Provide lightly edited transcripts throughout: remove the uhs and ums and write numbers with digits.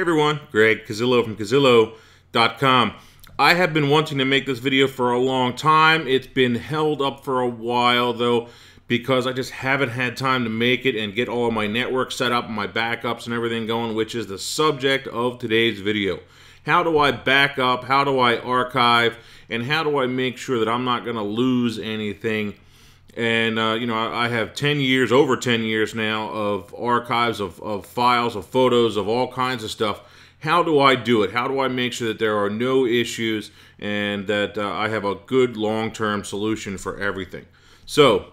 everyone, Greg Cazillo from Cazillo.com. I have been wanting to make this video for a long time. It's been held up for a while though because I just haven't had time to make it and get all of my network set up and my backups and everything going, which is the subject of today's video. How do I back up? How do I archive? And how do I make sure that I'm not going to lose anything? And, you know, I have 10 years, over 10 years now of archives, of files, of photos, of all kinds of stuff. How do I do it? How do I make sure that there are no issues and that I have a good long-term solution for everything? So,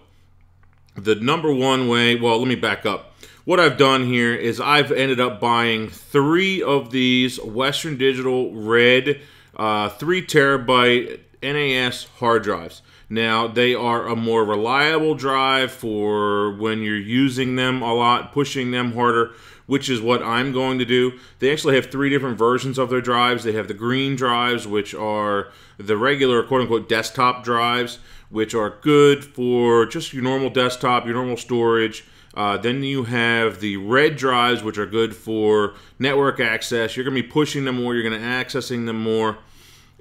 the number one way, well, let me back up. What I've done here is I've ended up buying 3 of these Western Digital Red 3 terabyte NAS hard drives. Now, they are a more reliable drive for when you're using them a lot, pushing them harder, which is what I'm going to do. They actually have 3 different versions of their drives. They have the green drives, which are the regular quote-unquote desktop drives, which are good for just your normal desktop, your normal storage. Then you have the red drives, which are good for network access. You're going to be pushing them more, you're going to be accessing them more.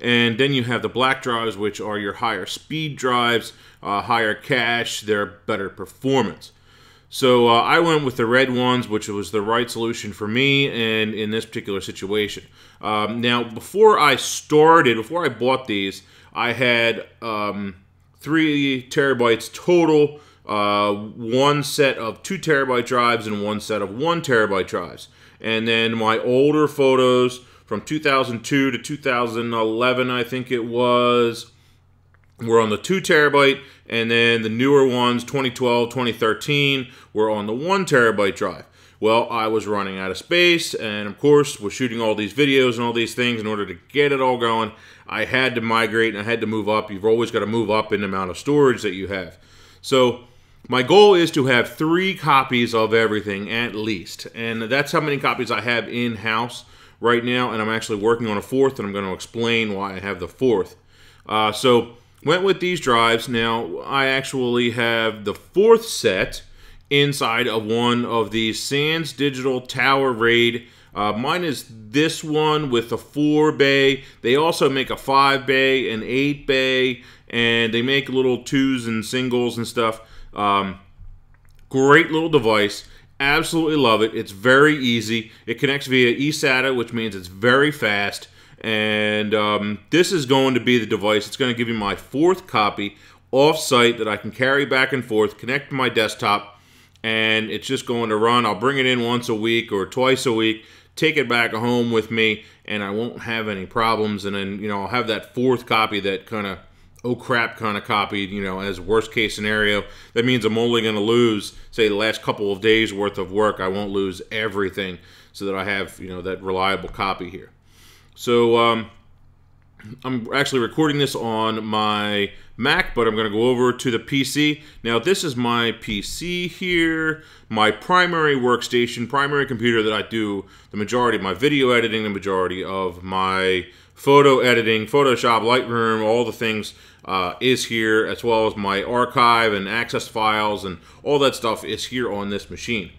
And then you have the black drives, which are your higher speed drives, higher cache, they're better performance. So I went with the red ones, which was the right solution for me and in this particular situation. Now, before I bought these, I had 3 terabytes total, 1 set of 2 terabyte drives and 1 set of 1 terabyte drives. And then my older photos from 2002 to 2011, I think it was, were on the 2 terabyte, and then the newer ones, 2012, 2013, were on the 1 terabyte drive. Well, I was running out of space, and of course, was shooting all these videos and all these things. In order to get it all going, I had to migrate, and I had to move up. You've always got to move up in the amount of storage that you have. So, my goal is to have 3 copies of everything, at least. And that's how many copies I have in-house right now, and I'm actually working on a 4th, and I'm going to explain why I have the 4th. So, went with these drives. Now, I actually have the 4th set inside of one of these Sans Digital Tower Raid. Mine is this one with a 4 bay. They also make a 5 bay, an 8 bay, and they make little 2s and singles and stuff. Great little device. Absolutely love it. It's very easy. It connects via eSATA, which means it's very fast. And this is going to be the device. It's going to give you my 4th copy off-site that I can carry back and forth, connect to my desktop, and it's just going to run. I'll bring it in once a week or twice a week, take it back home with me, and I won't have any problems. And then, you know, I'll have that 4th copy, that kind of oh crap kind of copy, you know, as worst case scenario. That means I'm only going to lose, say, the last couple of days worth of work. I won't lose everything, so that I have, you know, that reliable copy here. So I'm actually recording this on my Mac, but I'm going to go over to the PC. Now, this is my PC here, my primary workstation, primary computer that I do the majority of my video editing, the majority of my photo editing, Photoshop, Lightroom, all the things is here, as well as my archive and access files and all that stuff is here on this machine.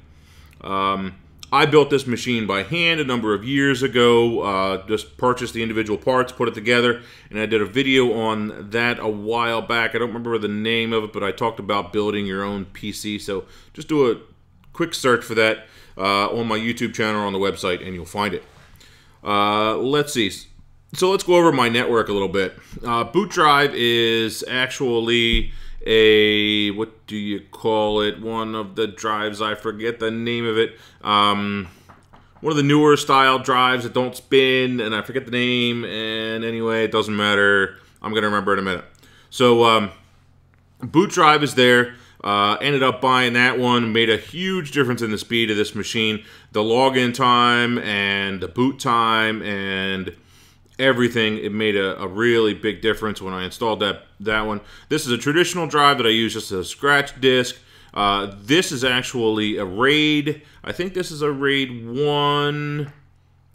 I built this machine by hand a number of years ago, just purchased the individual parts, put it together, and I did a video on that a while back. I don't remember the name of it, but I talked about building your own PC, so just do a quick search for that on my YouTube channel or on the website, and you'll find it. Let's see. So let's go over my network a little bit. Boot drive is actually a, what do you call it? One of the drives, I forget the name of it. One of the newer style drives that don't spin, and I forget the name, and anyway, it doesn't matter. I'm going to remember in a minute. So, boot drive is there. Ended up buying that one. Made a huge difference in the speed of this machine. The login time and the boot time and everything, it made a really big difference when I installed that one. This is a traditional drive that I use just as a scratch disk. This is actually a RAID. I think this is a RAID 1.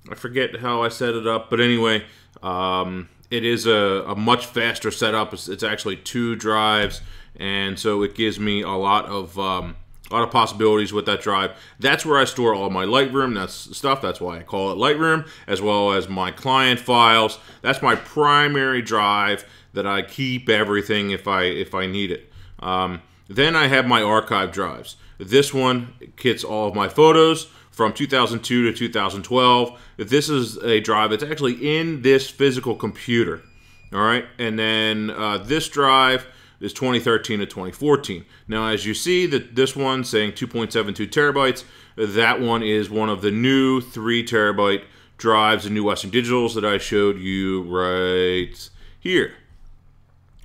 I forget how I set it up, but anyway, it is a much faster setup. It's actually 2 drives, and so it gives me a lot of A lot of possibilities with that drive. That's where I store all my Lightroom stuff. That's why I call it Lightroom, as well as my client files. That's my primary drive that I keep everything if I need it. Then I have my archive drives. This one gets all of my photos from 2002 to 2012. This is a drive that's actually in this physical computer. All right, and then this drive is 2013 to 2014. Now, as you see, that this one saying 2.72 terabytes, that one is one of the new 3 terabyte drives, the new Western Digitals that I showed you right here.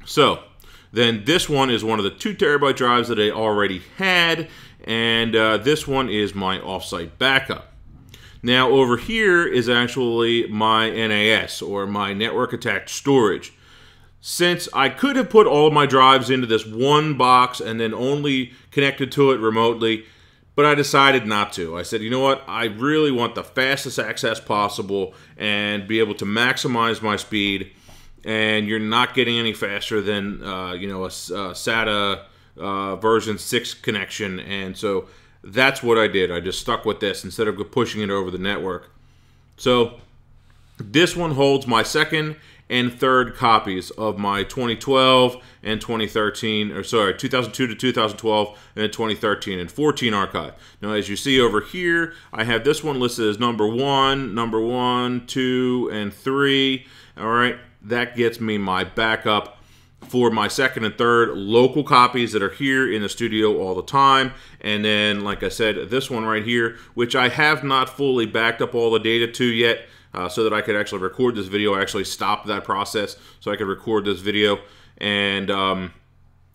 So then this one is one of the 2 terabyte drives that I already had, and this one is my offsite backup. Now over here is actually my NAS, or my network attached storage. Since I could have put all of my drives into this one box and then only connected to it remotely, but I decided not to. I said, you know what, I really want the fastest access possible and be able to maximize my speed, and you're not getting any faster than you know, a SATA version 6 connection, and so that's what I did. I just stuck with this instead of pushing it over the network. So this one holds my second and third copies of my 2012 and 2013, or sorry, 2002 to 2012, and then 2013 and 14 archive. Now, as you see over here, I have this one listed as number 1, 2, and 3. All right, that gets me my backup for my second and third local copies that are here in the studio all the time. And then, like I said, this one right here, which I have not fully backed up all the data to yet, so that I could actually record this video. I actually stopped that process so I could record this video. And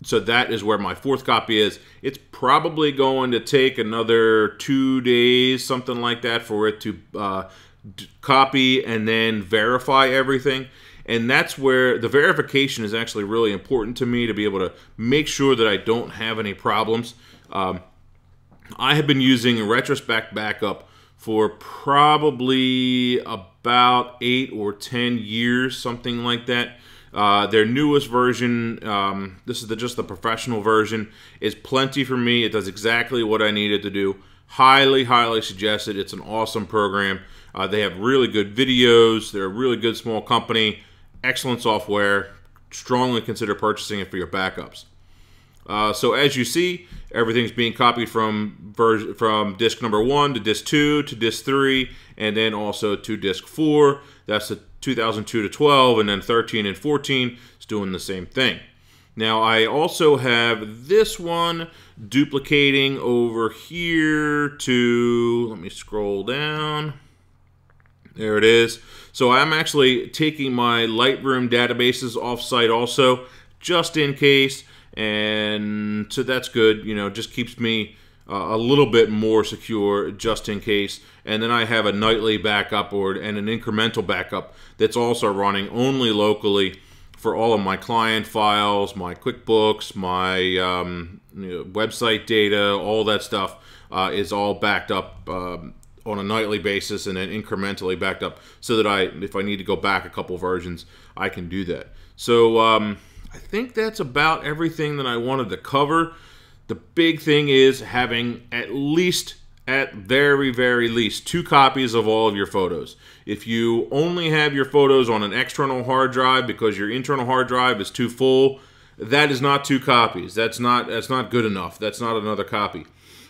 so that is where my fourth copy is. It's probably going to take another 2 days, something like that, for it to copy and then verify everything. And that's where the verification is actually really important to me, to be able to make sure that I don't have any problems. I have been using Retrospect Backup for probably about 8 or 10 years, something like that. Their newest version, this is just the professional version, is plenty for me. It does exactly what I need it to do. Highly, highly suggest it. It's an awesome program. They have really good videos. They're a really good small company. Excellent software. Strongly consider purchasing it for your backups. So as you see, everything's being copied from disk number 1 to disk 2 to disk 3, and then also to disk 4. That's the 2002 to 12, and then 13 and 14 is doing the same thing. Now I also have this one duplicating over here to, let me scroll down. There it is. So I'm actually taking my Lightroom databases offsite also, just in case. And so that's good, you know, just keeps me a little bit more secure just in case. And then I have a nightly backup and an incremental backup that's also running only locally for all of my client files, my QuickBooks, my website data, all that stuff is all backed up on a nightly basis and then incrementally backed up, so that if I need to go back a couple versions, I can do that. So I think that's about everything that I wanted to cover. The big thing is having at very, very least 2 copies of all of your photos. If you only have your photos on an external hard drive because your internal hard drive is too full, that is not 2 copies. That's not good enough. That's not another copy.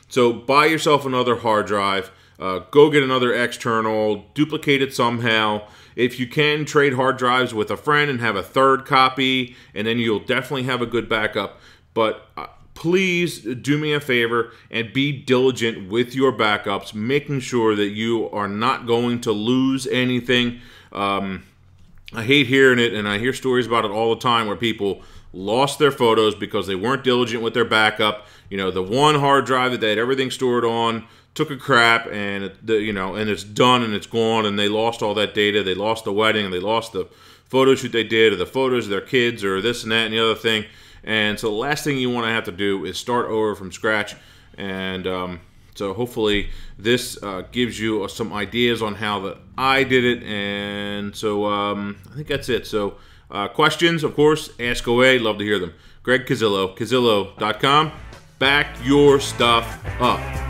So buy yourself another hard drive. Go get another external, duplicate it somehow. If you can, trade hard drives with a friend and have a third copy, and then you'll definitely have a good backup. But please do me a favor and be diligent with your backups, making sure that you are not going to lose anything. I hate hearing it, and I hear stories about it all the time where people lost their photos because they weren't diligent with their backup. You know, the one hard drive that they had everything stored on took a crap, and and it's done and it's gone, and they lost all that data. They lost the wedding, and they lost the photo shoot they did, or the photos of their kids, or this and that and the other thing. And so the last thing you want to have to do is start over from scratch. And so hopefully this gives you some ideas on how that I did it. And so I think that's it. So questions, of course, ask away. Love to hear them. Greg Cazillo, Cazillo.com. back your stuff up.